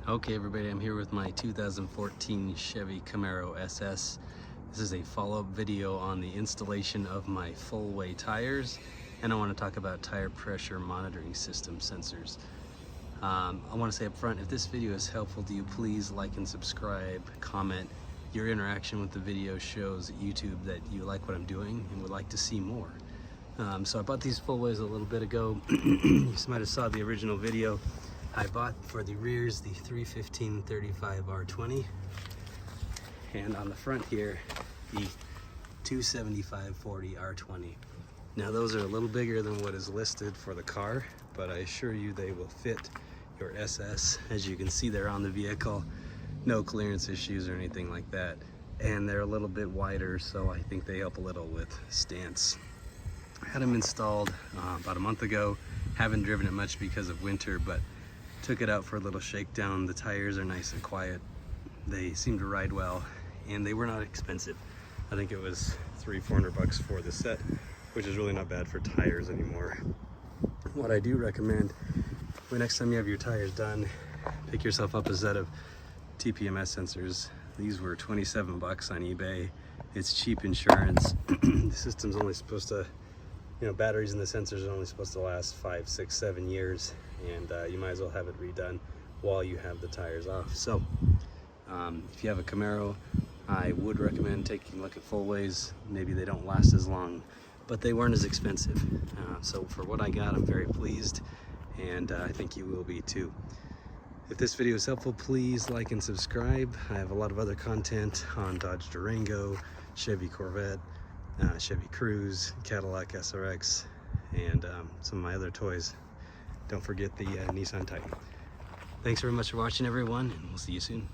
Okay everybody, I'm here with my 2014 Chevy Camaro SS. This is a follow-up video on the installation of my Fullway tires, and I want to talk about tire pressure monitoring system sensors. I want to say up front, if this video is helpful to you, please like and subscribe, comment. Your interaction with the video shows YouTube that you like what I'm doing and would like to see more. So I bought these Fullways a little bit ago. You might have saw the original video. I bought for the rears the 315/35 R20, and on the front here the 275/40 R20. Now those are a little bigger than what is listed for the car, but I assure you they will fit your SS. As you can see, they're on the vehicle, no clearance issues or anything like that, and they're a little bit wider, so I think they help a little with stance. I had them installed about a month ago. Haven't driven it much because of winter, but took it out for a little shakedown. The tires are nice and quiet. They seem to ride well, and they were not expensive. I think it was $300-400 for the set, which is really not bad for tires anymore. What I do recommend, the next time you have your tires done, pick yourself up a set of TPMS sensors. These were $27 on eBay. It's cheap insurance. The system's only supposed to, batteries in the sensors are only supposed to last 5, 6, 7 years, and you might as well have it redone while you have the tires off. So if you have a Camaro, I would recommend taking a look at Fullways. Maybe they don't last as long, but they weren't as expensive. So for what I got, I'm very pleased, and I think you will be too. If this video is helpful, please like and subscribe. I have a lot of other content on Dodge Durango, Chevy Corvette, Chevy Cruze, Cadillac SRX, and some of my other toys. Don't forget the Nissan Titan. Thanks very much for watching, everyone, and we'll see you soon.